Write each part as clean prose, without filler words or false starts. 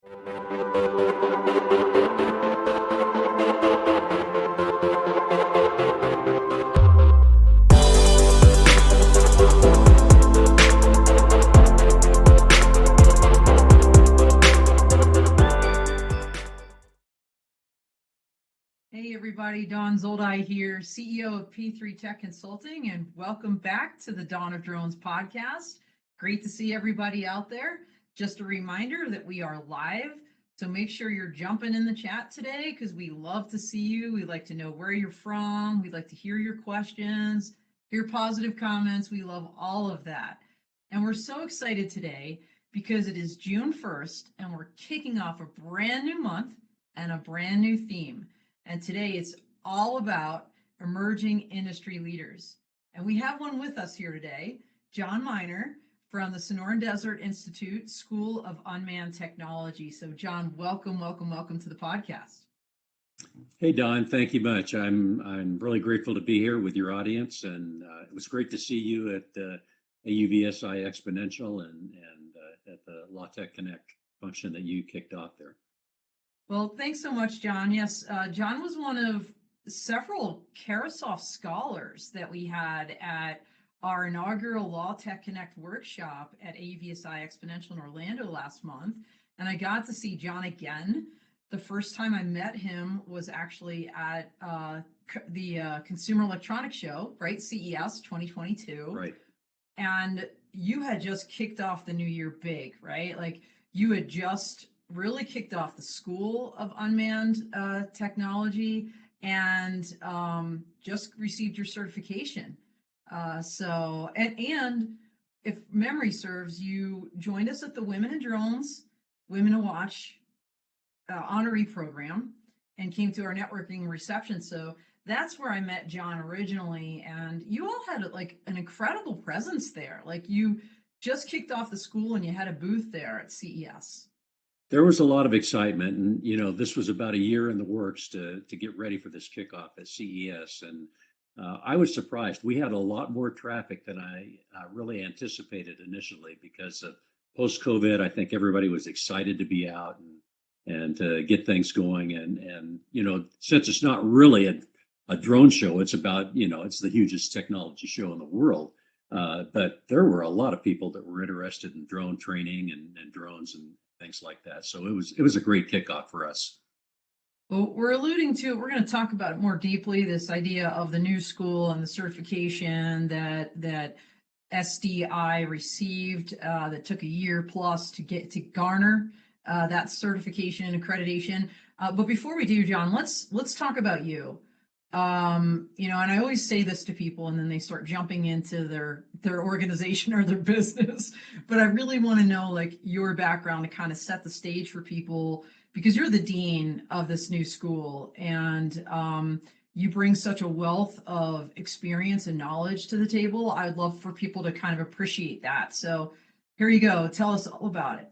Hey everybody, Dawn Zoldi here, CEO of P3 Tech Consulting, and welcome back to the Dawn of Drones podcast. Great to see everybody out there. Just a reminder that we are live, so make sure you're jumping in the chat today because we love to see you. We like to know where you're from. We'd like to hear your questions, hear positive comments. We love all of that. And we're so excited today because it is June 1st and we're kicking off a brand new month and a brand new theme. And today it's all about emerging industry leaders. And we have one with us here today, John Miner from the Sonoran Desert Institute, School of Unmanned Technology. So John, welcome to the podcast. Hey, Don, thank you much. I'm really grateful to be here with your audience. And it was great to see you at the AUVSI Exponential and at the Law Tech Connect function that you kicked off there. Well, thanks so much, John. Yes, John was one of several Carasoft scholars that we had at our inaugural Law Tech Connect workshop at AUVSI Exponential in Orlando last month. And I got to see John again. The first time I met him was actually at the Consumer Electronics Show, right? CES 2022. Right. And you had just kicked off the new year big, right? Like you had just really kicked off the School of Unmanned Technology and just received your certification. And if memory serves, you joined us at the Women in Drones, Women to Watch honoree program and came to our networking reception. So that's where I met John originally. And you all had like an incredible presence there. Like you just kicked off the school and you had a booth there at CES. There was a lot of excitement, and this was about a year in the works to get ready for this kickoff at CES, and I was surprised. We had a lot more traffic than I really anticipated initially because of post-COVID. I think everybody was excited to be out and to get things going, and since it's not really a drone show, it's about it's the hugest technology show in the world. But there were a lot of people that were interested in drone training and drones and things like that. So it was a great kickoff for us. Well, we're alluding to it. We're going to talk about it more deeply, this idea of the new school and the certification that SDI received that took a year plus to garner that certification and accreditation. But before we do, John, let's talk about you. And I always say this to people and then they start jumping into their organization or their business, but I really want to know like your background to kind of set the stage for people because you're the dean of this new school and you bring such a wealth of experience and knowledge to the table. I'd love for people to kind of appreciate that. So here you go. Tell us all about it.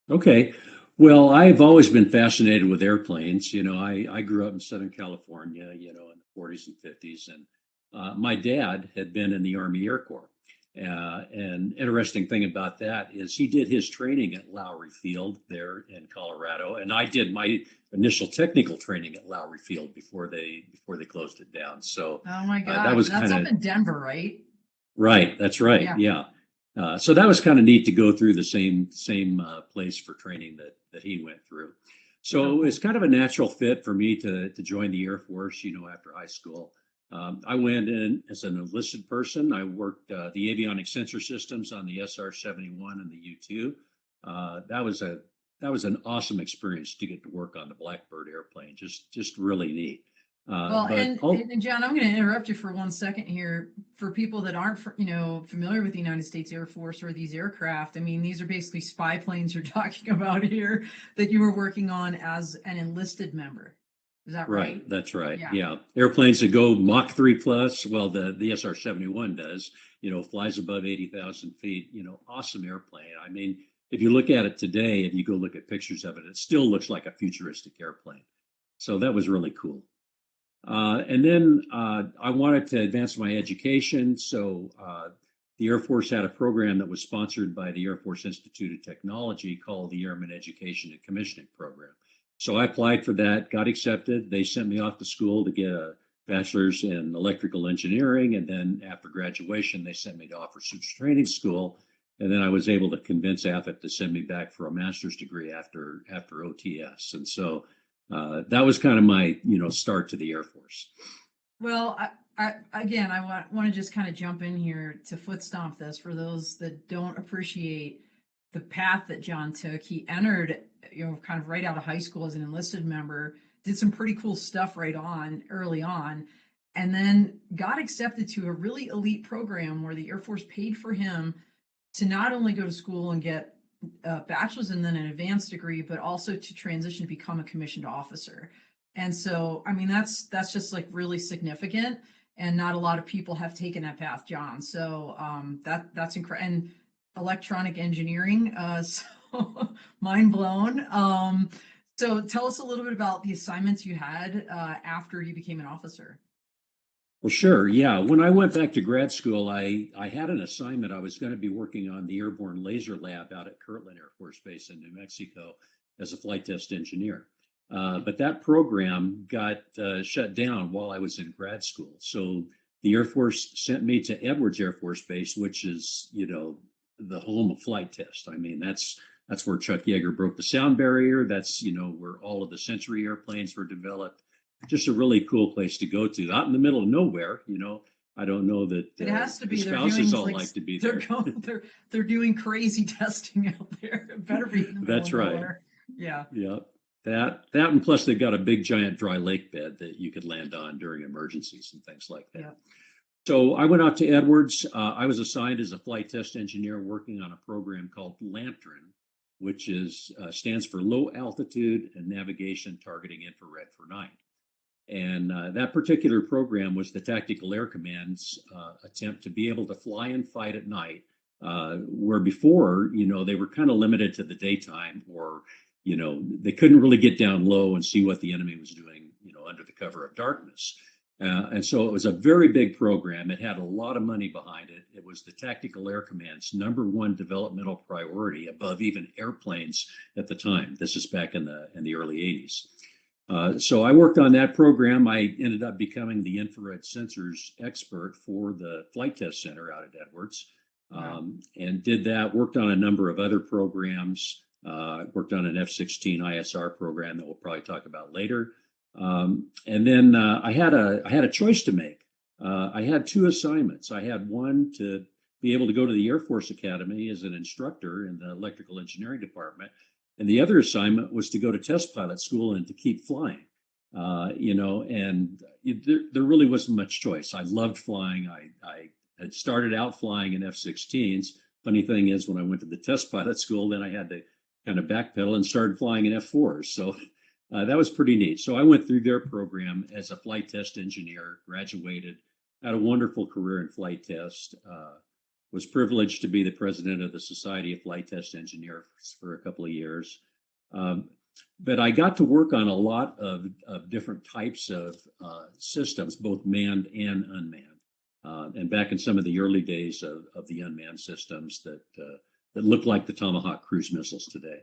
Okay. Well, I've always been fascinated with airplanes. I grew up in Southern California, in the 40s and 50s, and my dad had been in the Army Air Corps. And interesting thing about that is he did his training at Lowry Field there in Colorado, and I did my initial technical training at Lowry Field before they closed it down. So, oh my God, that's up in Denver, right? Right, that's right. Yeah. So that was kind of neat to go through the same place for training that he went through. So it was kind of a natural fit for me to join the Air Force, after high school. I went in as an enlisted person. I worked the avionic sensor systems on the SR-71 and the U-2. That was an awesome experience to get to work on the Blackbird airplane. Just really neat. And John, I'm going to interrupt you for 1 second here. For people that aren't, familiar with the United States Air Force or these aircraft, I mean, these are basically spy planes you're talking about here that you were working on as an enlisted member. Is that right? Right, that's right. Yeah. Airplanes that go Mach 3 plus. Well, the SR-71 does. Flies above 80,000 feet. Awesome airplane. I mean, if you look at it today, if you go look at pictures of it, it still looks like a futuristic airplane. So that was really cool. And then I wanted to advance my education. So the Air Force had a program that was sponsored by the Air Force Institute of Technology called the Airman Education and Commissioning Program. So I applied for that, got accepted. They sent me off to school to get a bachelor's in electrical engineering. And then after graduation, they sent me to officers training school. And then I was able to convince AFIT to send me back for a master's degree after OTS. And so that was kind of my, start to the Air Force. Well, again, I want to just kind of jump in here to foot stomp this for those that don't appreciate the path that John took. He entered, kind of right out of high school as an enlisted member, did some pretty cool stuff early on, and then got accepted to a really elite program where the Air Force paid for him to not only go to school and get a bachelor's and then an advanced degree, but also to transition to become a commissioned officer. And so, I mean, that's just like really significant, and not a lot of people have taken that path, John. So that's incredible. And electronic engineering, so mind blown. So tell us a little bit about the assignments you had after you became an officer. Well, sure. Yeah. When I went back to grad school, I had an assignment. I was going to be working on the Airborne Laser Lab out at Kirtland Air Force Base in New Mexico as a flight test engineer. But that program got shut down while I was in grad school. So the Air Force sent me to Edwards Air Force Base, which is, the home of flight test. I mean, that's where Chuck Yeager broke the sound barrier. That's, where all of the Century airplanes were developed. Just a really cool place to go to, out in the middle of nowhere. I don't know that it has to be. Spouses all like to be there. They're doing crazy testing out there. It better be. That's right. Nowhere. Yeah. Yeah. That and plus they've got a big giant dry lake bed that you could land on during emergencies and things like that. Yeah. So I went out to Edwards. I was assigned as a flight test engineer working on a program called Lantern, which stands for Low Altitude and Navigation Targeting Infrared for Night. And that particular program was the Tactical Air Command's attempt to be able to fly and fight at night, where before, they were kind of limited to the daytime, or, they couldn't really get down low and see what the enemy was doing, under the cover of darkness. And so it was a very big program. It had a lot of money behind it. It was the Tactical Air Command's #1 developmental priority above even airplanes at the time. This is back in the early 80s. So I worked on that program. I ended up becoming the infrared sensors expert for the Flight Test Center out at Edwards, and did that, worked on a number of other programs, worked on an F-16 ISR program that we'll probably talk about later. And then I had a choice to make. I had two assignments. I had one to be able to go to the Air Force Academy as an instructor in the electrical engineering department. And the other assignment was to go to test pilot school and to keep flying, and there really wasn't much choice. I loved flying. I had started out flying in F-16s. Funny thing is, when I went to the test pilot school, then I had to kind of backpedal and started flying in F-4s. So that was pretty neat. So I went through their program as a flight test engineer, graduated, had a wonderful career in flight test. Was privileged to be the president of the Society of Flight Test Engineers for a couple of years. But I got to work on a lot of different types of systems, both manned and unmanned. And back in some of the early days of the unmanned systems that look like the Tomahawk cruise missiles today.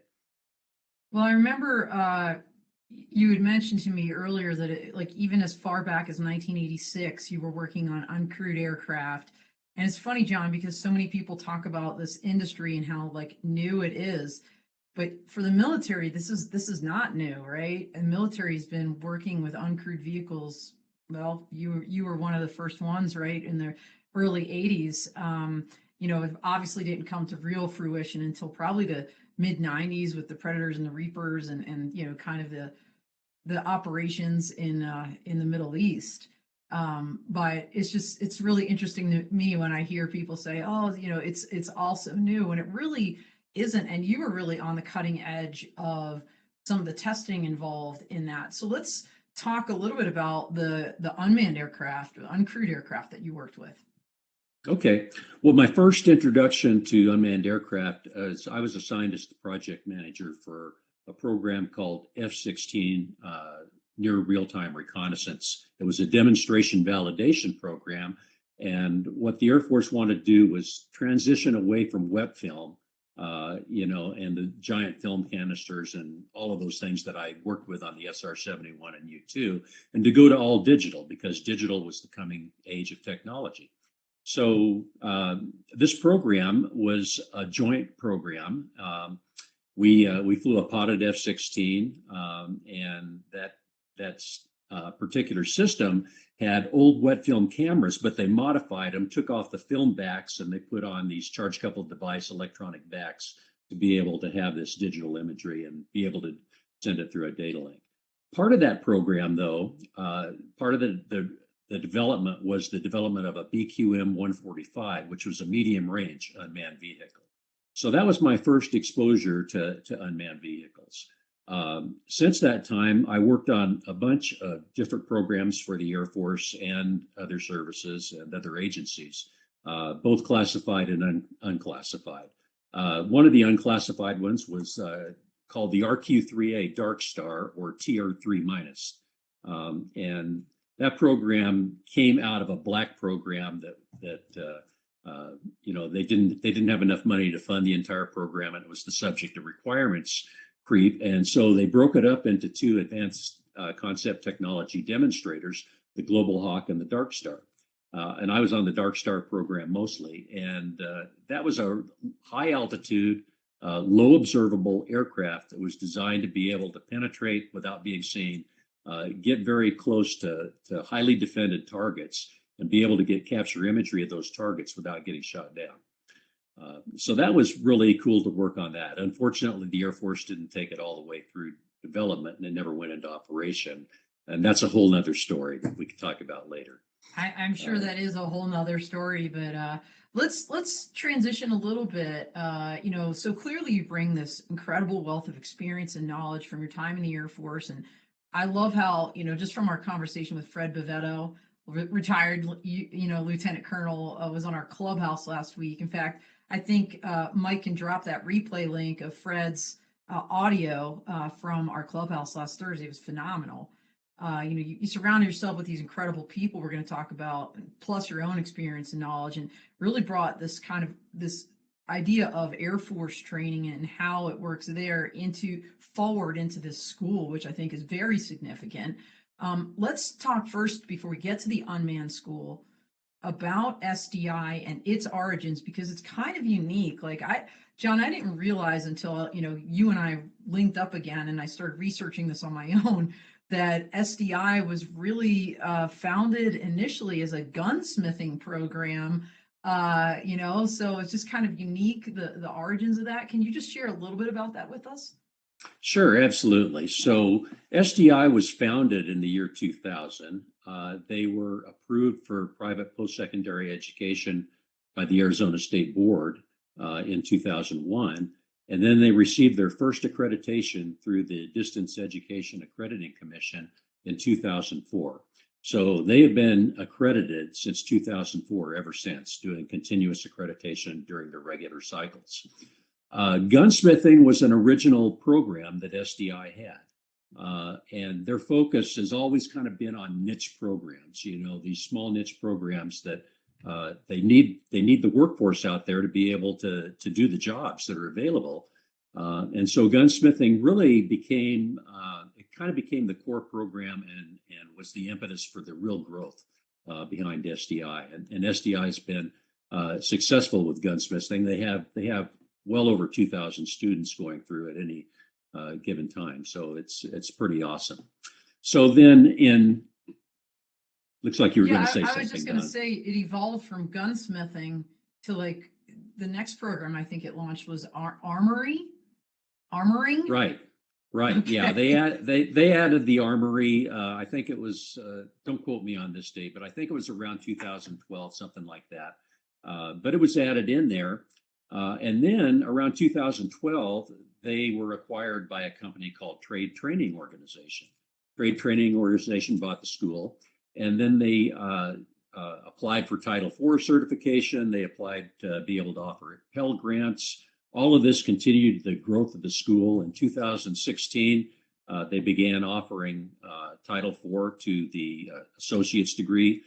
Well, I remember you had mentioned to me earlier that even as far back as 1986, you were working on uncrewed aircraft. And it's funny, John, because so many people talk about this industry and how new it is, but for the military, this is not new, right? And military has been working with uncrewed vehicles. Well, you were one of the first ones, right, in the early 80s. It obviously didn't come to real fruition until probably the mid 90s with the Predators and the Reapers and kind of the operations in the Middle East. But it's really interesting to me when I hear people say, oh, it's also new, and it really isn't. And you were really on the cutting edge of some of the testing involved in that. So let's talk a little bit about the unmanned aircraft, the uncrewed aircraft that you worked with. Okay. Well, my first introduction to unmanned aircraft is I was assigned as the project manager for a program called F-16 near real-time reconnaissance. It was a demonstration validation program And what the Air Force wanted to do was transition away from wet film, and the giant film canisters and all of those things that I worked with on the SR-71 and U-2, and to go to all digital, because digital was the coming age of technology. So this program was a joint program. We flew a potted F-16, and that's particular system had old wet film cameras, but they modified them, took off the film backs, and they put on these charge coupled device electronic backs to be able to have this digital imagery and be able to send it through a data link. Part of that program, though, part of the development was the development of a BQM-145, which was a medium range unmanned vehicle. So that was my first exposure to unmanned vehicles. Since that time, I worked on a bunch of different programs for the Air Force and other services and other agencies, both classified and unclassified. One of the unclassified ones was called the RQ-3A Dark Star, or TR3 minus. And that program came out of a black program that they didn't have enough money to fund the entire program, and it was the subject of requirements creep. And so they broke it up into two advanced concept technology demonstrators, the Global Hawk and the Dark Star. And I was on the Dark Star program mostly. And that was a high altitude, low observable aircraft that was designed to be able to penetrate without being seen, get very close to highly defended targets, and be able to get capture imagery of those targets without getting shot down. So that was really cool to work on that. Unfortunately, the Air Force didn't take it all the way through development, and it never went into operation. And that's a whole nother story that we can talk about later. I'm sure that is a whole nother story, but let's transition a little bit. So clearly you bring this incredible wealth of experience and knowledge from your time in the Air Force. And I love how, just from our conversation with Fred Bovetto, retired, Lieutenant Colonel, was on our clubhouse last week. In fact, I think Mike can drop that replay link of Fred's audio from our clubhouse last Thursday. It was phenomenal. You surround yourself with these incredible people we're going to talk about, plus your own experience and knowledge, and really brought this this idea of Air Force training and how it works there forward into this school, which I think is very significant. Let's talk first, before we get to the unmanned school, about SDI and its origins, because it's kind of unique. John, I didn't realize until, you and I linked up again and I started researching this on my own, that SDI was really founded initially as a gunsmithing program, so it's just kind of unique, the origins of that. Can you just share a little bit about that with us? Sure, absolutely. So SDI was founded in the year 2000. They were approved for private post-secondary education by the Arizona State Board in 2001. And then they received their first accreditation through the Distance Education Accrediting Commission in 2004. So they have been accredited since 2004, ever since, doing continuous accreditation during their regular cycles. Gunsmithing was an original program that SDI had. And their focus has always kind of been on niche programs, these small niche programs that they need the workforce out there to be able to do the jobs that are available. And so gunsmithing really became the core program and was the impetus for the real growth behind SDI. And SDI has been successful with gunsmithing. They have well over 2,000 students going through at any given time. So it's pretty awesome. So then looks like you were going to say something. I was just going to say it evolved from gunsmithing to the next program I think it launched was armoring. Right. Okay. Yeah, they added the armory. I think it was, don't quote me on this date, but I think it was around 2012, something like that. But it was added in there. And then around 2012, they were acquired by a company called Trade Training Organization. Trade Training Organization bought the school, and then they applied for Title IV certification. They applied to be able to offer Pell Grants. All of this continued the growth of the school. In 2016, they began offering Title IV to the associate's degree.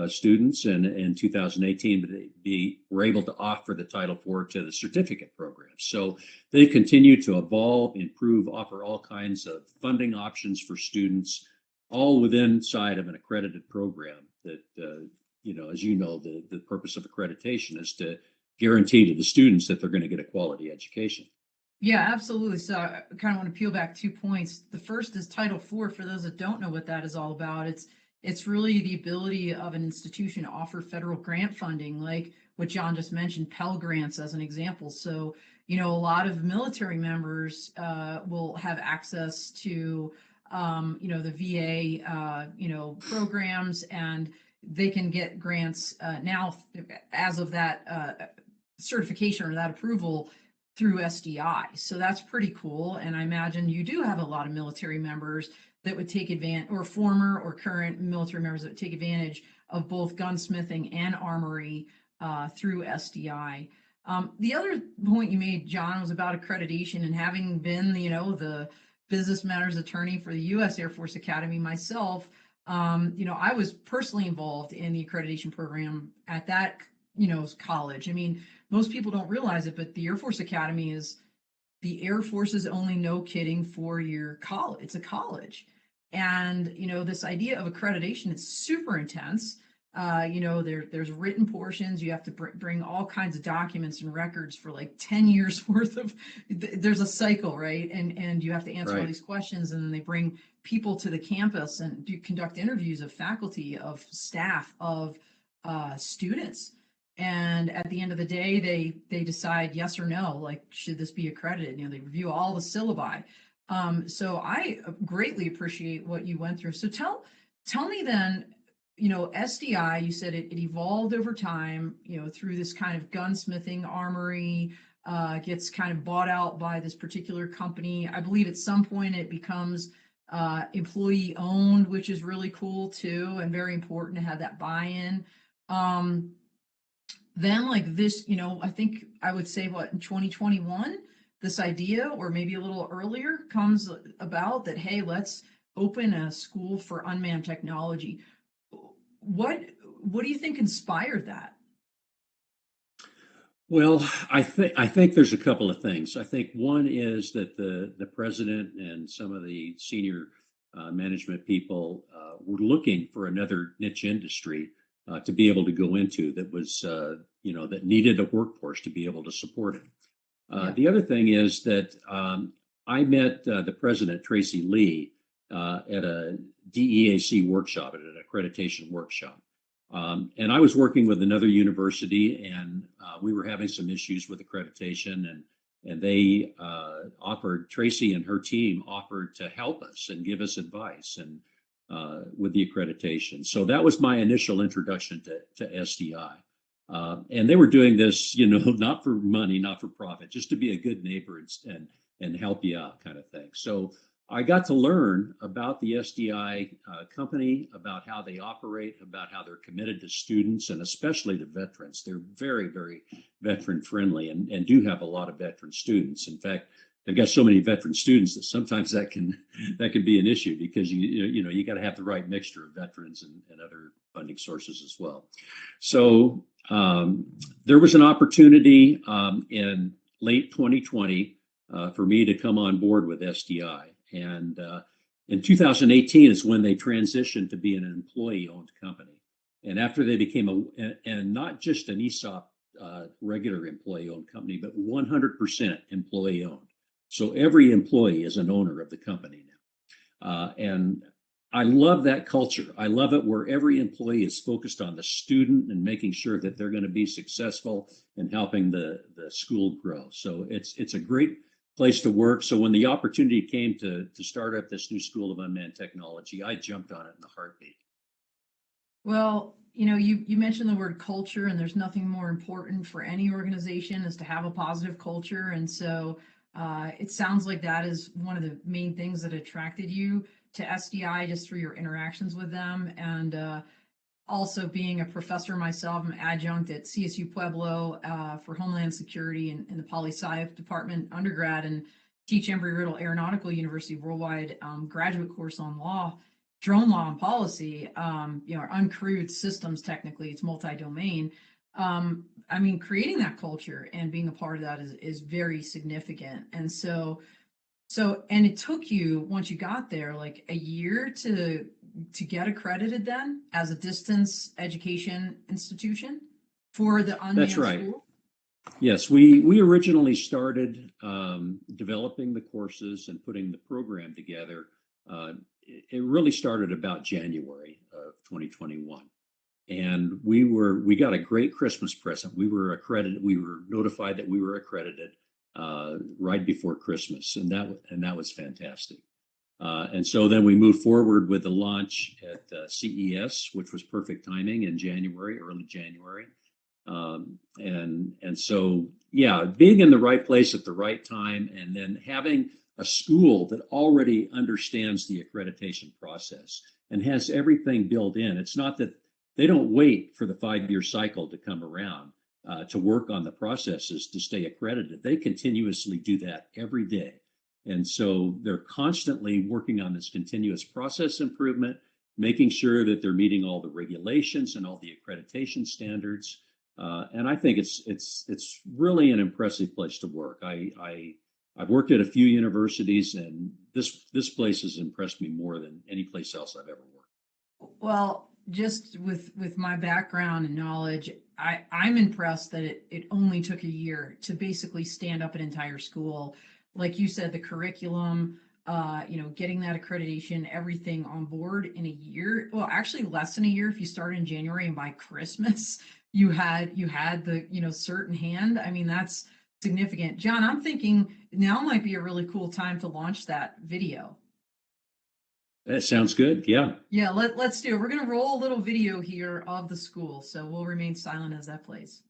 students, and in 2018, they were able to offer the Title IV to the certificate program. So they continue to evolve, improve, offer all kinds of funding options for students, all within inside of an accredited program that, as you know, the purpose of accreditation is to guarantee to the students that they're going to get a quality education. Yeah, absolutely. So I kind of want to peel back 2 points. The first is Title IV. For those that don't know what that is all about, it's really the ability of an institution to offer federal grant funding, like what John just mentioned, Pell Grants as an example. So, a lot of military members will have access to, the VA, programs, and they can get grants now as of that certification or that approval through SDI. So that's pretty cool. And I imagine you do have a lot of military members that would take advantage, or former or current military members that would take advantage of both gunsmithing and armory through SDI. The other point you made, John, was about accreditation, and having been, the business matters attorney for the U.S. Air Force Academy myself, I was personally involved in the accreditation program at that, college. I mean, most people don't realize it, but the Air Force Academy is the Air Force's only, no kidding, 4-year college. It's a college. And, this idea of accreditation is super intense. There's written portions. You have to bring all kinds of documents and records for like 10 years worth of, there's a cycle, right? And you have to answer all these questions, and then they bring people to the campus and conduct interviews of faculty, of staff, of students. And at the end of the day, they decide yes or no, like, should this be accredited? They review all the syllabi. So I greatly appreciate what you went through. So tell me then, SDI, you said it evolved over time, through this kind of gunsmithing armory, gets kind of bought out by this particular company. I believe at some point it becomes employee owned, which is really cool too, and very important to have that buy-in. Then, like this, I think I would say, in 2021, this idea, or maybe a little earlier, comes about that, hey, let's open a school for unmanned technology. What do you think inspired that? Well, I think there's a couple of things. I think one is that the president and some of the senior management people were looking for another niche industry to be able to go into that was, that needed a workforce to be able to support it. The other thing is that I met the president, Tracy Lee, at a DEAC workshop, at an accreditation workshop. And I was working with another university, and we were having some issues with accreditation, and they Tracy and her team offered to help us and give us advice and with the accreditation. So that was my initial introduction to SDI. And they were doing this, not for money, not for profit, just to be a good neighbor and help you out, kind of thing. So I got to learn about the SDI company, about how they operate, about how they're committed to students and especially to veterans. They're very, very veteran friendly and do have a lot of veteran students. In fact, they've got so many veteran students that sometimes that can be an issue, because you got to have the right mixture of veterans and other funding sources as well. So there was an opportunity in late 2020 for me to come on board with SDI. And in 2018 is when they transitioned to being an employee-owned company. And after they became and not just an ESOP regular employee-owned company, but 100% employee-owned. So every employee is an owner of the company now. And I love that culture. I love it where every employee is focused on the student and making sure that they're going to be successful in helping the school grow. So it's a great place to work. So when the opportunity came to start up this new School of Unmanned Technology, I jumped on it in a heartbeat. Well, you mentioned the word culture, and there's nothing more important for any organization is to have a positive culture. And so it sounds like that is one of the main things that attracted you to SDI, just through your interactions with them. And also being a professor myself, I'm adjunct at CSU Pueblo for Homeland Security in the Poli-Sci department undergrad, and teach Embry-Riddle Aeronautical University worldwide graduate course on law. drone law and policy, or uncrewed systems, technically, it's multi-domain. I mean, creating that culture and being a part of that is very significant. And and it took you, once you got there, like a year to get accredited then as a distance education institution for the unmanned That's right. school? Yes, we originally started developing the courses and putting the program together. It really started about January of 2021. And we got a great Christmas present. We were accredited. We were notified that we were accredited right before Christmas, and that was fantastic. And so then we moved forward with the launch at CES, which was perfect timing in January, early January. And so, yeah, being in the right place at the right time, and then having a school that already understands the accreditation process and has everything built in. It's not that they don't wait for the 5-year cycle to come around to work on the processes to stay accredited. They continuously do that every day. And so they're constantly working on this continuous process improvement, making sure that they're meeting all the regulations and all the accreditation standards. And I think it's really an impressive place to work. I've worked at a few universities, and this place has impressed me more than any place else I've ever worked. Well, just with my background and knowledge, I'm impressed that it only took a year to basically stand up an entire school. Like you said, the curriculum, getting that accreditation, everything on board in a year. Well, actually less than a year if you start in January, and by Christmas you had the, cert in hand. I mean, that's significant. John, I'm thinking now might be a really cool time to launch that video. That sounds good. Yeah. Yeah, let's do it. We're going to roll a little video here of the school, so we'll remain silent as that plays.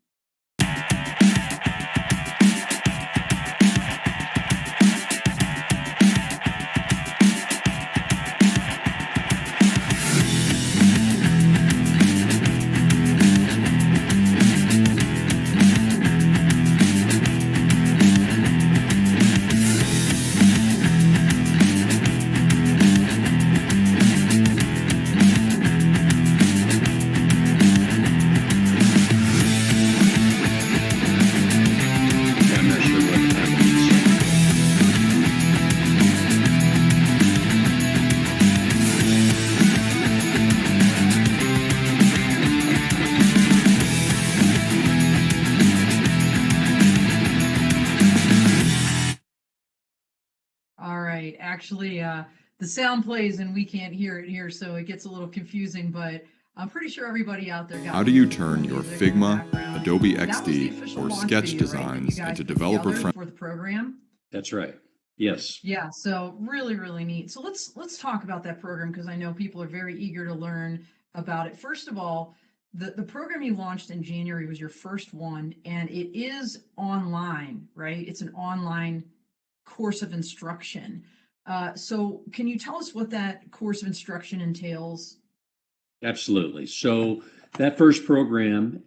I'm not sure what that means. All right. Actually, the sound plays and we can't hear it here, so it gets a little confusing, but I'm pretty sure everybody out there got. How do you turn your music in the Figma, background. Adobe That was the XD, official or launch Sketch video, right, that you designs guys into put together developer-friendly? for the program. That's right. Yes. Yeah, so really, really neat. So let's talk about that program, because I know people are very eager to learn about it. First of all, the program you launched in January was your first one, and it is online, right? It's an online course of instruction. So can you tell us what that course of instruction entails? Absolutely. So that first program,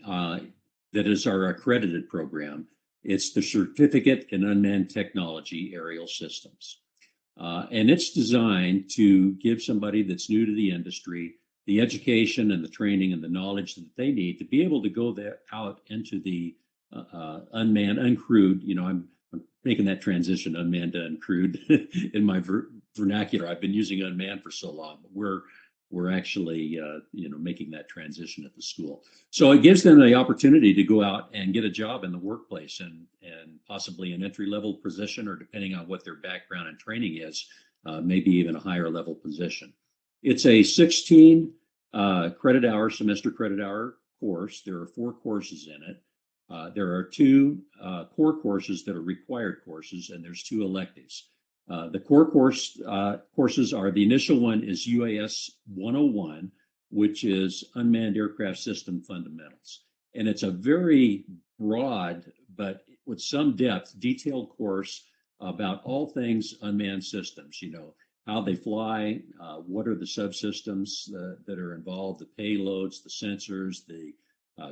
that is our accredited program, it's the Certificate in Unmanned Technology Aerial Systems. And it's designed to give somebody that's new to the industry the education and the training and the knowledge that they need to be able to go there out into the unmanned, uncrewed. I'm making that transition, unmanned to uncrewed, in my vernacular. I've been using unmanned for so long, but we're actually making that transition at the school. So it gives them the opportunity to go out and get a job in the workplace, and possibly an entry-level position, or depending on what their background and training is, maybe even a higher level position. It's a 16 semester credit hour course. There are 4 courses in it. There are 2 core courses that are required courses, and there's 2 electives. The core courses are, the initial one is UAS 101, which is Unmanned Aircraft System Fundamentals. And it's a very broad, but with some depth, detailed course about all things unmanned systems, how they fly, what are the subsystems that are involved, the payloads, the sensors, the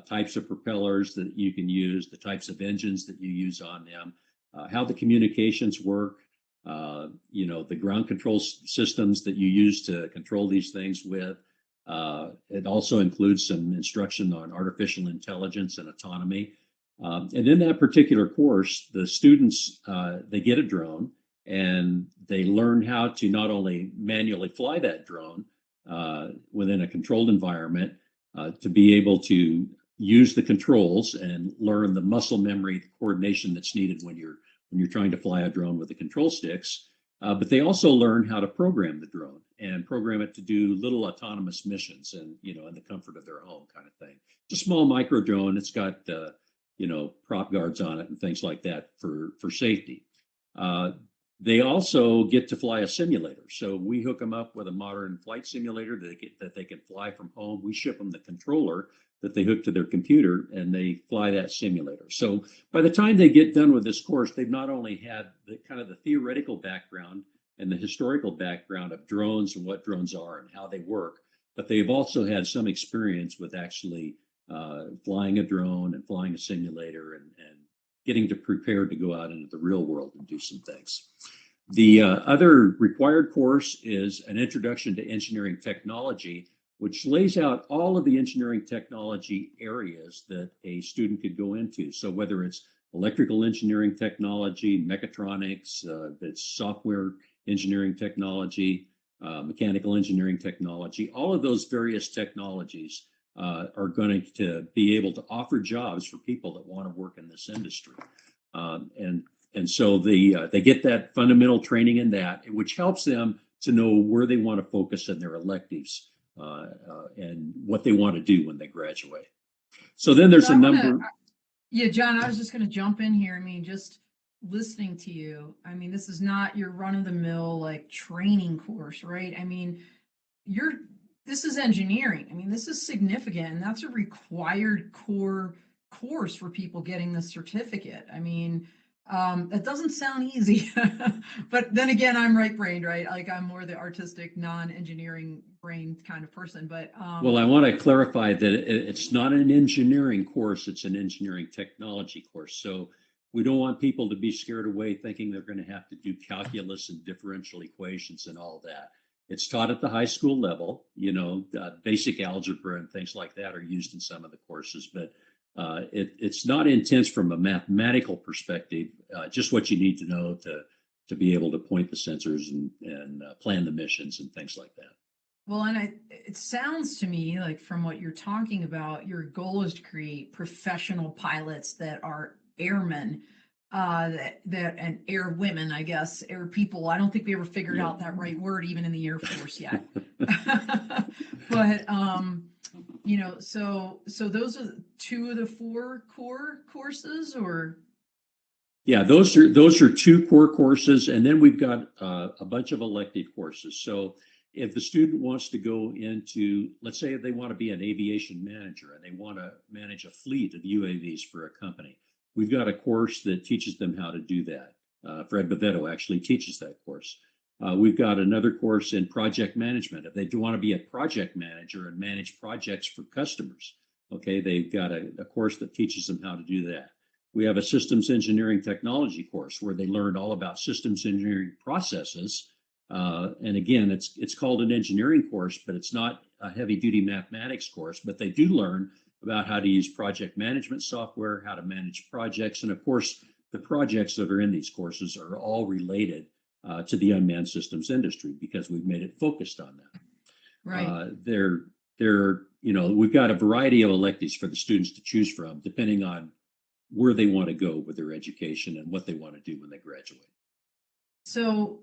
types of propellers that you can use, the types of engines that you use on them, how the communications work, the ground control systems that you use to control these things with. It also includes some instruction on artificial intelligence and autonomy. And in that particular course, the students, they get a drone and they learn how to not only manually fly that drone within a controlled environment, to be able to use the controls and learn the muscle memory, the coordination that's needed when you're trying to fly a drone with the control sticks. But they also learn how to program the drone and program it to do little autonomous missions and, in the comfort of their home kind of thing. It's a small micro drone. It's got, prop guards on it and things like that for safety. They also get to fly a simulator. So we hook them up with a modern flight simulator that they can fly from home. We ship them the controller that they hook to their computer and they fly that simulator. So by the time they get done with this course, they've not only had the kind of the theoretical background and the historical background of drones and what drones are and how they work, but they've also had some experience with actually flying a drone and flying a simulator and getting to prepare to go out into the real world and do some things. The other required course is an introduction to engineering technology, which lays out all of the engineering technology areas that a student could go into. So whether it's electrical engineering technology, mechatronics, it's software engineering technology, mechanical engineering technology, all of those various technologies are going to be able to offer jobs for people that want to work in this industry. And so they get that fundamental training in that, which helps them to know where they want to focus in their electives and what they want to do when they graduate. So then there's a number. Yeah, John, I was just going to jump in here. I mean, just listening to you, I mean, this is not your run-of-the-mill like training course, right? I mean, this is engineering. I mean, this is significant, and that's a required core course for people getting the certificate. I mean, it doesn't sound easy, but then again, I'm right-brained, right? Like I'm more the artistic, non-engineering brain kind of person. But well, I want to clarify that it's not an engineering course; it's an engineering technology course. So we don't want people to be scared away thinking they're going to have to do calculus and differential equations and all that. It's taught at the high school level. Basic algebra and things like that are used in some of the courses, but it's not intense from a mathematical perspective. Just what you need to know to be able to point the sensors and plan the missions and things like that. Well, and it sounds to me like from what you're talking about, your goal is to create professional pilots that are airmen, and air women, I guess, air people. I don't think we ever figured out that right word even in the Air Force yet. But so those are 2 of the 4 core courses, or? Yeah, those are 2 core courses, and then we've got a bunch of elective courses. So if the student wants to go into, let's say they want to be an aviation manager and they want to manage a fleet of UAVs for a company, we've got a course that teaches them how to do that. Fred Bovetto actually teaches that course. We've got another course in project management. If they do want to be a project manager and manage projects for customers, okay, they've got a course that teaches them how to do that. We have a systems engineering technology course where they learn all about systems engineering processes. And again, it's called an engineering course, but it's not a heavy duty mathematics course, but they do learn about how to use project management software, how to manage projects. And of course, the projects that are in these courses are all related to the unmanned systems industry because we've made it focused on that. Right. We've got a variety of electives for the students to choose from, depending on where they want to go with their education and what they want to do when they graduate. So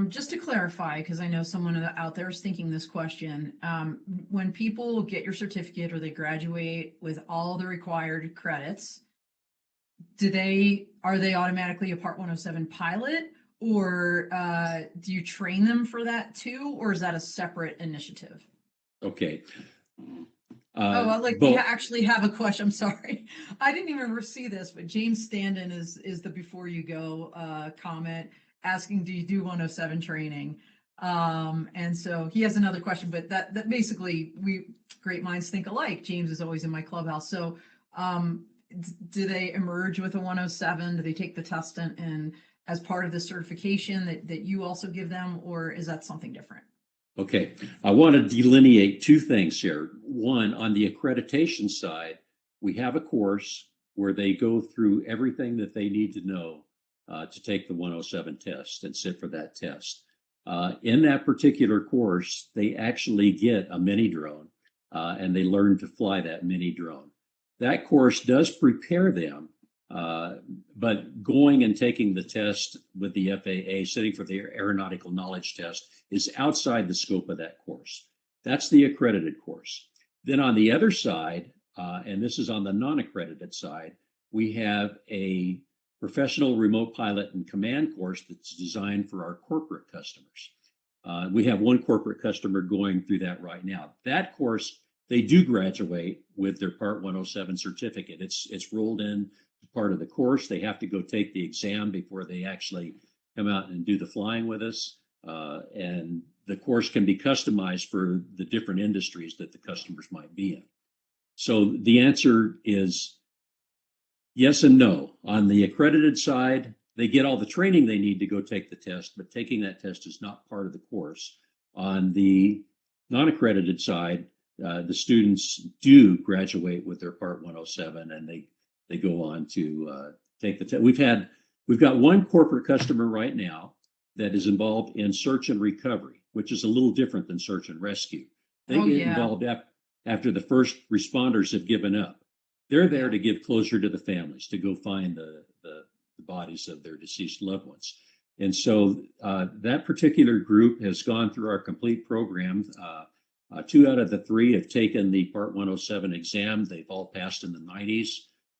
just to clarify, because I know someone out there is thinking this question, when people get your certificate or they graduate with all the required credits, are they automatically a Part 107 pilot, or do you train them for that too, or is that a separate initiative? Okay. We actually have a question. I'm sorry. I didn't even see this, but James Standen is the before you go comment asking, do you do 107 training? And so he has another question, but that basically great minds think alike. James is always in my clubhouse. So do they emerge with a 107? Do they take the test and as part of the certification that you also give them, or is that something different? Okay, I want to delineate two things here. One, on the accreditation side, we have a course where they go through everything that they need to know to take the 107 test and sit for that test. In that particular course, they actually get a mini drone and they learn to fly that mini drone. That course does prepare them, but going and taking the test with the FAA, sitting for the aeronautical knowledge test, is outside the scope of that course. That's the accredited course. Then on the other side, and this is on the non-accredited side, we have a professional remote pilot and command course that's designed for our corporate customers. We have one corporate customer going through that right now. That course, they do graduate with their Part 107 certificate. It's rolled in part of the course. They have to go take the exam before they actually come out and do the flying with us. And the course can be customized for the different industries that the customers might be in. So the answer is yes and no. On the accredited side, they get all the training they need to go take the test, but taking that test is not part of the course. On the non-accredited side, the students do graduate with their Part 107 and they go on to take the test. We've got one corporate customer right now that is involved in search and recovery, which is a little different than search and rescue. They get involved after the first responders have given up. They're there to give closure to the families, to go find the bodies of their deceased loved ones. And so that particular group has gone through our complete program. 2 out of the 3 have taken the Part 107 exam. They've all passed in the 90s.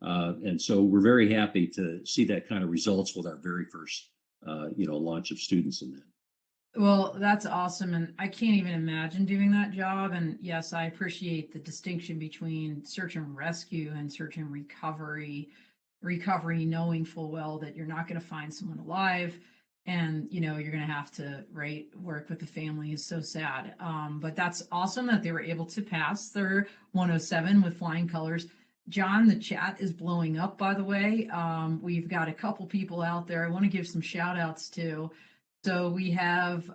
And so we're very happy to see that kind of results with our very first launch of students in that. Well, that's awesome. And I can't even imagine doing that job. And yes, I appreciate the distinction between search and rescue and search and recovery. Recovery, knowing full well that you're not going to find someone alive and you're going to have to work with the family is so sad. But that's awesome that they were able to pass their 107 with flying colors. John, the chat is blowing up, by the way. We've got a couple people out there I want to give some shout outs to. So we have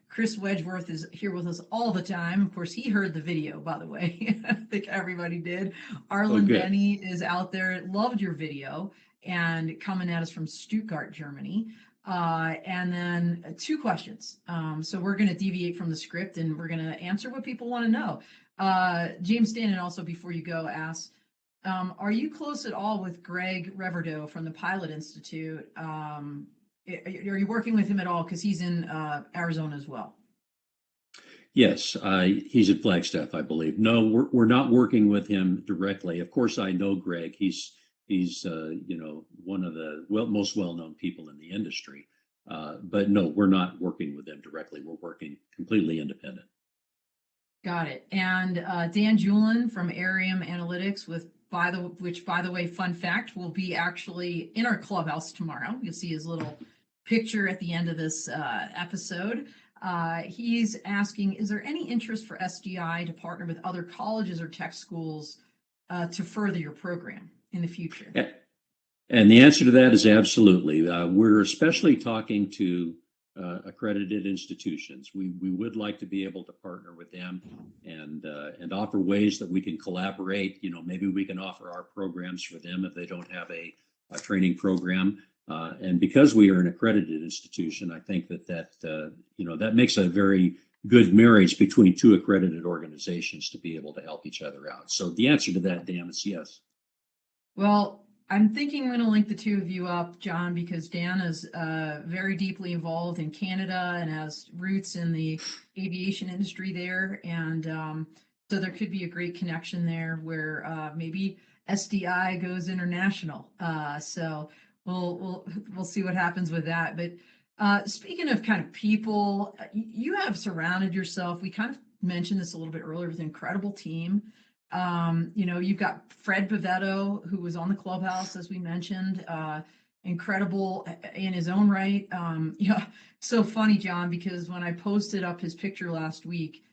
Chris Wedgeworth is here with us all the time. Of course, he heard the video, by the way. I think everybody did. Arlen Benny is out there, loved your video, and coming at us from Stuttgart, Germany. And then 2 questions. So we're going to deviate from the script and we're going to answer what people want to know. James Stanton, also before you go, asks, are you close at all with Greg Reverdo from the Pilot Institute? Are you working with him at all? Because he's in Arizona as well. Yes, he's at Flagstaff, I believe. No, we're not working with him directly. Of course, I know Greg. He's one of the most well-known people in the industry. But no, we're not working with them directly. We're working completely independent. Got it. And Dan Julin from Arium Analytics which by the way, fun fact, will be actually in our clubhouse tomorrow. You'll see his little picture at the end of this episode. He's asking, is there any interest for SDI to partner with other colleges or tech schools to further your program in the future? And the answer to that is absolutely. We're especially talking to accredited institutions. We would like to be able to partner with them and offer ways that we can collaborate. Maybe we can offer our programs for them if they don't have a training program. And because we are an accredited institution, I think that makes a very good marriage between 2 accredited organizations to be able to help each other out. So the answer to that, Dan, is yes. Well, I'm thinking I'm going to link the 2 of you up, John, because Dan is very deeply involved in Canada and has roots in the aviation industry there. And so there could be a great connection there where maybe SDI goes international. So we'll see what happens with that. But speaking of kind of people, you have surrounded yourself. We kind of mentioned this a little bit earlier with an incredible team. You've got Fred Pavetto, who was on the clubhouse, as we mentioned, incredible in his own right. So funny, John, because when I posted up his picture last week,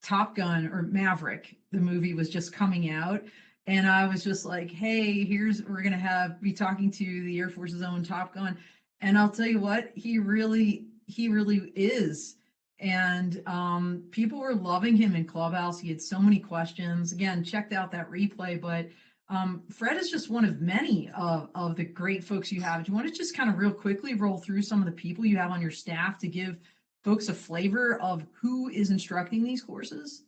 Top Gun or Maverick, the movie was just coming out. And I was just like, hey, we're going to be talking to the Air Force's own Top Gun. And I'll tell you what, he really is. And people were loving him in Clubhouse. He had so many questions. Again, checked out that replay, but Fred is just one of many of the great folks you have. Do you want to just kind of real quickly roll through some of the people you have on your staff to give folks a flavor of who is instructing these courses?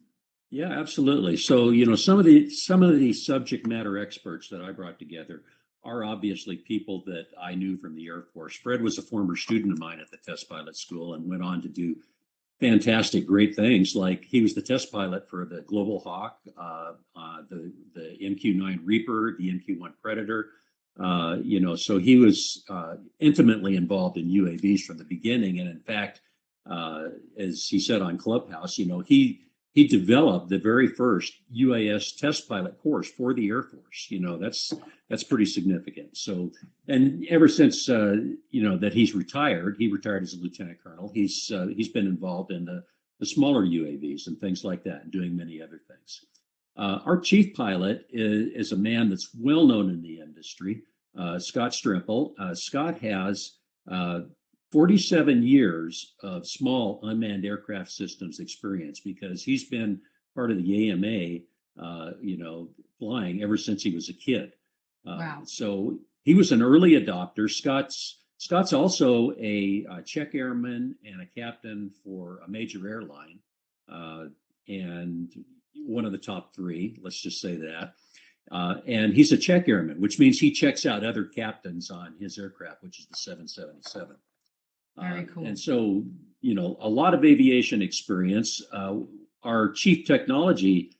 Yeah, absolutely. So, some of the subject matter experts that I brought together are obviously people that I knew from the Air Force. Fred was a former student of mine at the test pilot school and went on to do fantastic, great things. Like he was the test pilot for the Global Hawk, the MQ-9 Reaper, the MQ-1 Predator. So he was intimately involved in UAVs from the beginning. And in fact, as he said on Clubhouse, he developed the very first UAS test pilot course for the Air Force. That's pretty significant. So, and ever since that he's retired, he retired as a lieutenant colonel. He's been involved in the smaller UAVs and things like that, and doing many other things. Our chief pilot is a man that's well known in the industry, Scott Strimple. Scott has 47 years of small unmanned aircraft systems experience, because he's been part of the AMA, flying ever since he was a kid. Wow. So he was an early adopter. Scott's also a check airman and a captain for a major airline, and one of the top three, let's just say that. And he's a check airman, which means he checks out other captains on his aircraft, which is the 777. Very cool. And so, a lot of aviation experience. Our chief technology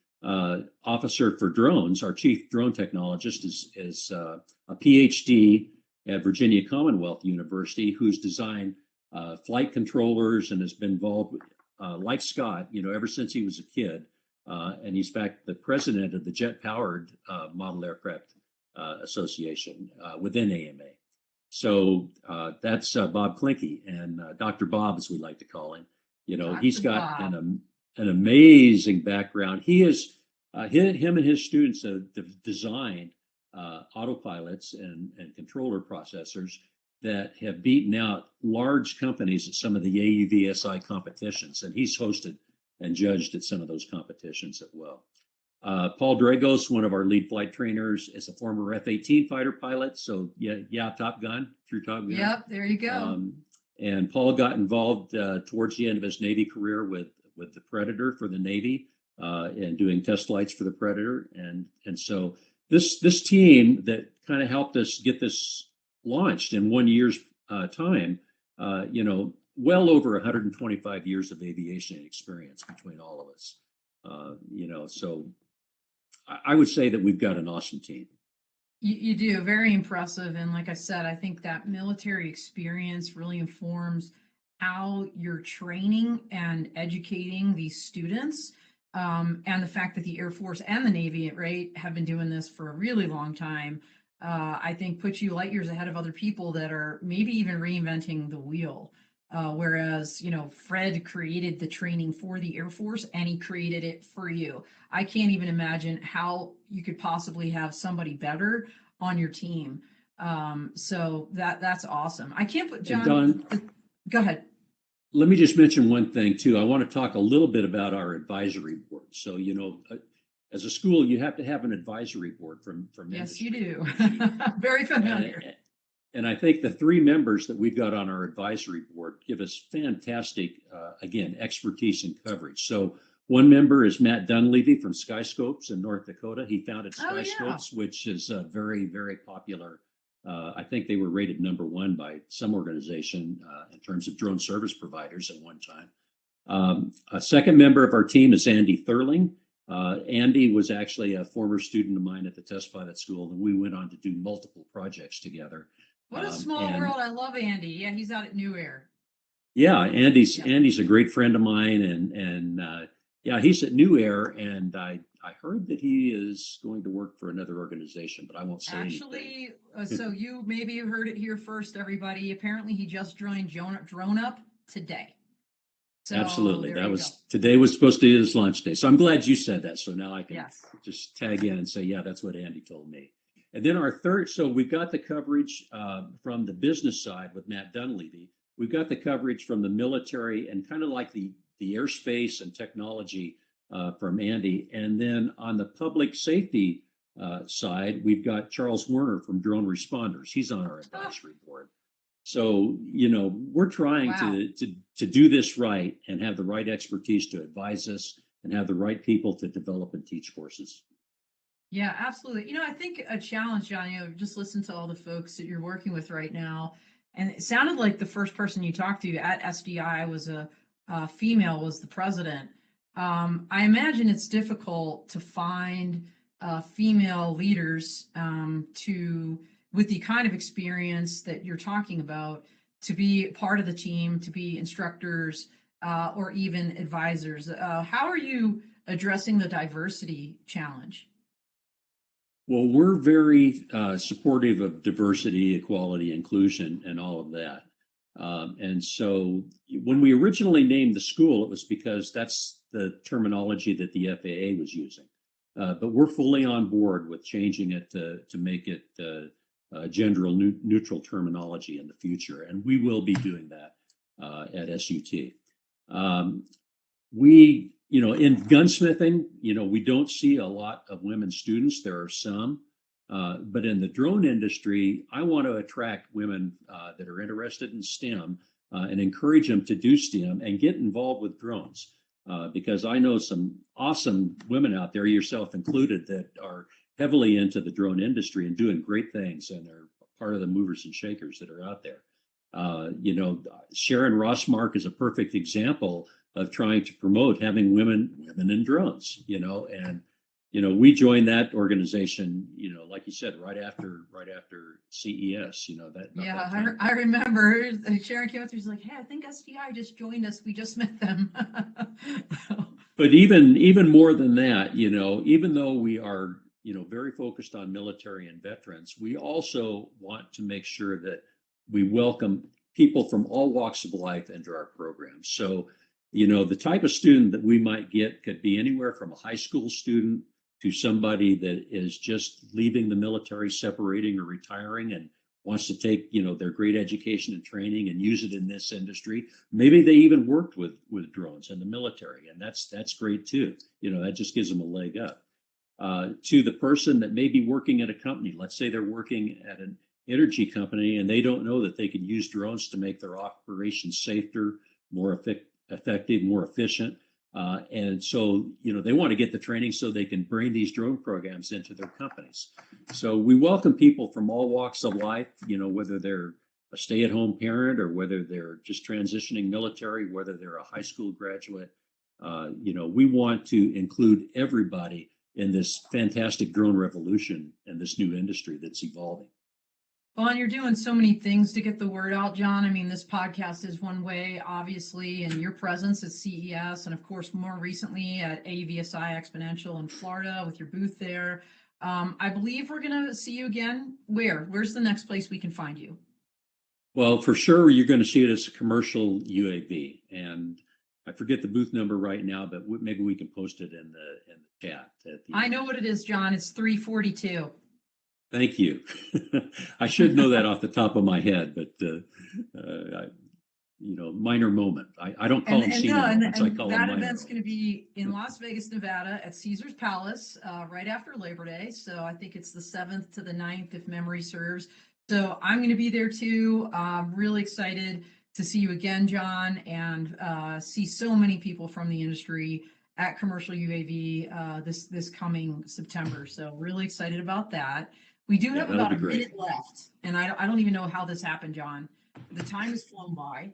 officer for drones, our chief drone technologist, is a PhD at Virginia Commonwealth University, who's designed flight controllers and has been involved, like Scott, ever since he was a kid. And he's in fact the president of the Jet Powered Model Aircraft Association within AMA. So that's Bob Klinke, and Dr. Bob, as we like to call him. He's got an amazing background. Him and his students have designed autopilots and controller processors that have beaten out large companies at some of the AUVSI competitions, and he's hosted and judged at some of those competitions as well. Paul Dragos, one of our lead flight trainers, is a former F-18 fighter pilot. So yeah, Top Gun, through Top Gun. Yep, there you go. And Paul got involved towards the end of his Navy career with the Predator for the Navy, and doing test flights for the Predator. And so this team that kind of helped us get this launched in 1 year's time, well over 125 years of aviation experience between all of us. So I would say that we've got an awesome team. You do, very impressive. And like I said, I think that military experience really informs how you're training and educating these students. And the fact that the Air Force and the Navy, right, have been doing this for a really long time, I think puts you light years ahead of other people that are maybe even reinventing the wheel. Whereas, Fred created the training for the Air Force and he created it for you. I can't even imagine how you could possibly have somebody better on your team. So that's awesome. I can't put John. Go ahead. Let me just mention one thing too. I want to talk a little bit about our advisory board. So, as a school, you have to have an advisory board from Yes, industry. you do. Very familiar. And I think the three members that we've got on our advisory board give us fantastic, again, expertise and coverage. So one member is Matt Dunleavy from Skyscopes in North Dakota. He founded Skyscopes, which is very, very popular. I think they were rated #1 by some organization in terms of drone service providers at one time. A second member of our team is Andy Thurling. Andy was actually a former student of mine at the test pilot school, and we went on to do multiple projects together. What a small world. I love Andy. Yeah, he's out at New Air. Yeah, Andy's a great friend of mine, and yeah, he's at New Air, and I heard that he is going to work for another organization, but I won't say anything. So you maybe heard it here first, everybody. Apparently, he just joined DroneUp today. So Absolutely. there That you go. was today was supposed to be his lunch day. So I'm glad you said that. So now I can Yes. just tag in and say, yeah, that's what Andy told me. And then our third, so we've got the coverage from the business side with Matt Dunleavy. We've got the coverage from the military and kind of like the airspace and technology from Andy. And then on the public safety side, we've got Charles Werner from Drone Responders. He's on our advisory board. So, we're trying Wow. to do this right and have the right expertise to advise us and have the right people to develop and teach courses. Yeah, absolutely. I think a challenge, John, just listen to all the folks that you're working with right now. And it sounded like the first person you talked to at SDI was a female, was the president. I imagine it's difficult to find female leaders with the kind of experience that you're talking about, to be part of the team, to be instructors, or even advisors. How are you addressing the diversity challenge? Well, we're very supportive of diversity, equality, inclusion, and all of that. And so when we originally named the school, it was because that's the terminology that the FAA was using. But we're fully on board with changing it to make it gender neutral terminology in the future. And we will be doing that at SUT. In gunsmithing, we don't see a lot of women students. There are some, but in the drone industry, I want to attract women that are interested in STEM and encourage them to do STEM and get involved with drones. Because I know some awesome women out there, yourself included, that are heavily into the drone industry and doing great things, and are part of the movers and shakers that are out there. Sharon Rossmark is a perfect example of trying to promote having women in drones, and we joined that organization, like you said, right after CES, I remember Sharon came up to me, she's like, hey, I think SDI just joined us. We just met them. But even more than that, even though we are, very focused on military and veterans, we also want to make sure that we welcome people from all walks of life into our program. So, the type of student that we might get could be anywhere from a high school student to somebody that is just leaving the military, separating or retiring, and wants to take, their great education and training and use it in this industry. Maybe they even worked with drones in the military, and that's great too. That just gives them a leg up. To the person that may be working at a company, let's say they're working at an energy company and they don't know that they can use drones to make their operations safer, more effective, more efficient. And so, they want to get the training so they can bring these drone programs into their companies. So we welcome people from all walks of life, whether they're a stay-at-home parent or whether they're just transitioning military, whether they're a high school graduate. We want to include everybody in this fantastic drone revolution and this new industry that's evolving. Well, and you're doing so many things to get the word out, John. I mean, this podcast is one way, obviously, and your presence at CES, and of course, more recently at AVSI Exponential in Florida with your booth there. I believe we're going to see you again. Where's the next place we can find you? Well, for sure, you're going to see it as a commercial UAV, and I forget the booth number right now, but maybe we can post it in the chat. I know what it is, John. It's 342. Thank you. I should know that off the top of my head, but minor moment. I don't call them senior moments. I call them minor. That event's going to be in Las Vegas, Nevada, at Caesar's Palace, right after Labor Day. So I think it's the 7th to the 9th, if memory serves. So I'm going to be there too. I'm really excited to see you again, John, and see so many people from the industry at Commercial UAV this coming September. So really excited about that. We do have about a minute left, and I don't even know how this happened, John. The time has flown by.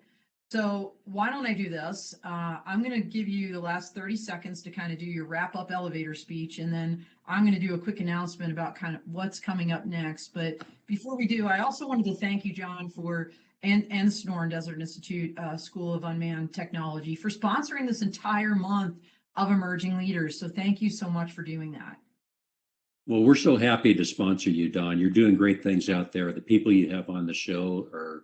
So why don't I do this? I'm going to give you the last 30 seconds to kind of do your wrap-up elevator speech, and then I'm going to do a quick announcement about kind of what's coming up next. But before we do, I also wanted to thank you, John, and the Sonoran Desert Institute, School of Unmanned Technology, for sponsoring this entire month of emerging leaders. So thank you so much for doing that. Well, we're so happy to sponsor you, Don. You're doing great things out there. The people you have on the show are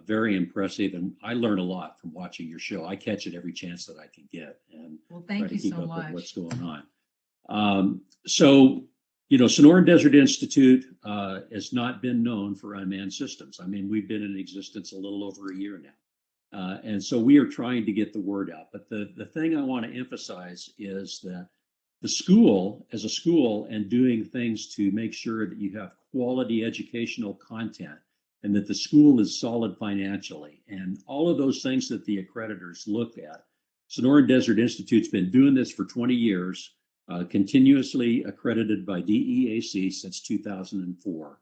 very impressive. And I learn a lot from watching your show. I catch it every chance that I can get and Well, try thank to you keep so up with much. what's going on. So, Sonoran Desert Institute has not been known for unmanned systems. I mean, we've been in existence a little over a year now. And so we are trying to get the word out. But the thing I want to emphasize is that the school, as a school, and doing things to make sure that you have quality educational content and that the school is solid financially, and all of those things that the accreditors look at. Sonoran Desert Institute's been doing this for 20 years, continuously accredited by DEAC since 2004,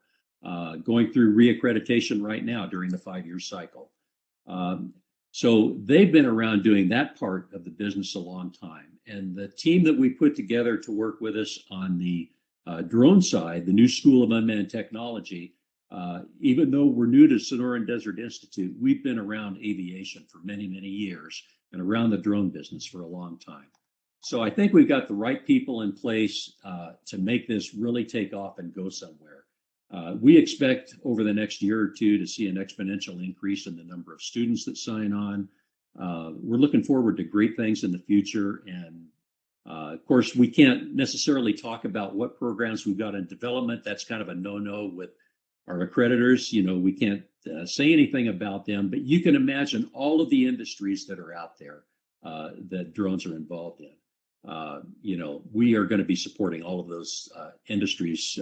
going through reaccreditation right now during the 5-year cycle. So they've been around doing that part of the business a long time. And the team that we put together to work with us on the drone side, the new School of Unmanned Technology, even though we're new to Sonoran Desert Institute, we've been around aviation for many, many years and around the drone business for a long time. So I think we've got the right people in place to make this really take off and go somewhere. We expect over the next year or two to see an exponential increase in the number of students that sign on. We're looking forward to great things in the future. And of course, we can't necessarily talk about what programs we've got in development. That's kind of a no-no with our accreditors. We can't say anything about them, but you can imagine all of the industries that are out there that drones are involved in. We are going to be supporting all of those industries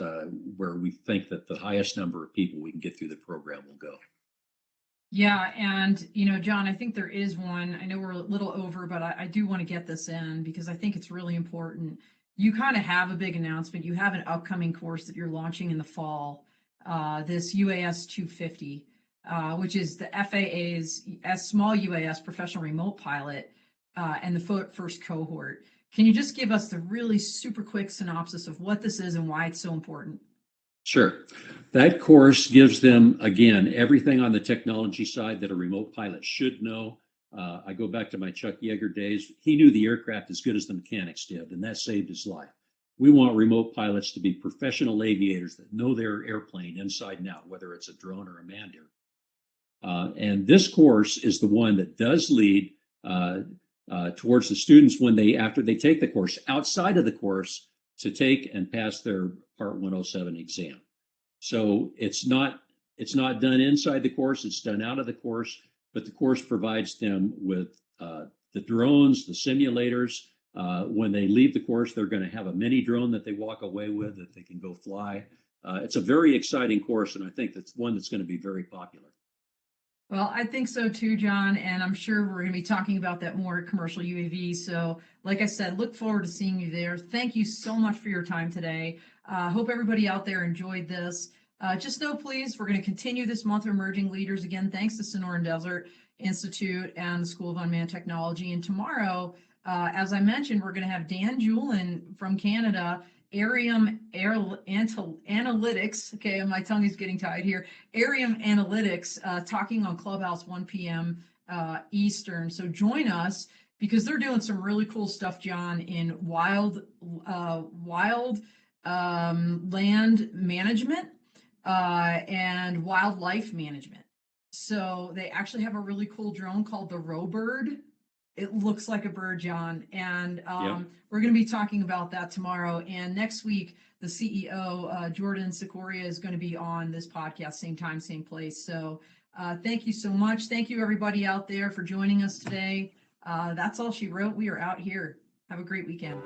where we think that the highest number of people we can get through the program will go. Yeah, and John, I think there is one. I know we're a little over, but I do want to get this in because I think it's really important. You kind of have a big announcement. You have an upcoming course that you're launching in the fall, this UAS 250, which is the FAA's small UAS professional remote pilot and the first cohort. Can you just give us the really super quick synopsis of what this is and why it's so important? Sure. That course gives them, again, everything on the technology side that a remote pilot should know. I go back to my Chuck Yeager days. He knew the aircraft as good as the mechanics did, and that saved his life. We want remote pilots to be professional aviators that know their airplane inside and out, whether it's a drone or a manned aircraft. And this course is the one that does lead towards the students after they take the course, outside of the course, to take and pass their Part 107 exam. So it's not done inside the course, it's done out of the course, but the course provides them with the drones, the simulators. When they leave the course, they're going to have a mini drone that they walk away with that they can go fly. It's a very exciting course, and I think that's one that's going to be very popular. Well, I think so too, John, and I'm sure we're going to be talking about that more at Commercial UAV. So, like I said, look forward to seeing you there. Thank you so much for your time today. Hope everybody out there enjoyed this. Just know, please, we're going to continue this month of emerging leaders. Again, thanks to Sonoran Desert Institute and the School of Unmanned Technology. And tomorrow, as I mentioned, we're going to have Dan Julin from Canada, Arium Analytics. Okay, my tongue is getting tied here. Arium Analytics talking on Clubhouse 1 p.m. Eastern. So join us because they're doing some really cool stuff, John, in wild land management and wildlife management. So they actually have a really cool drone called the Rowbird. It looks like a bird, John, and we're going to be talking about that tomorrow. And next week, the CEO, Jordan Sikoria, is going to be on this podcast, same time, same place. So thank you so much. Thank you, everybody out there, for joining us today. That's all she wrote. We are out here. Have a great weekend.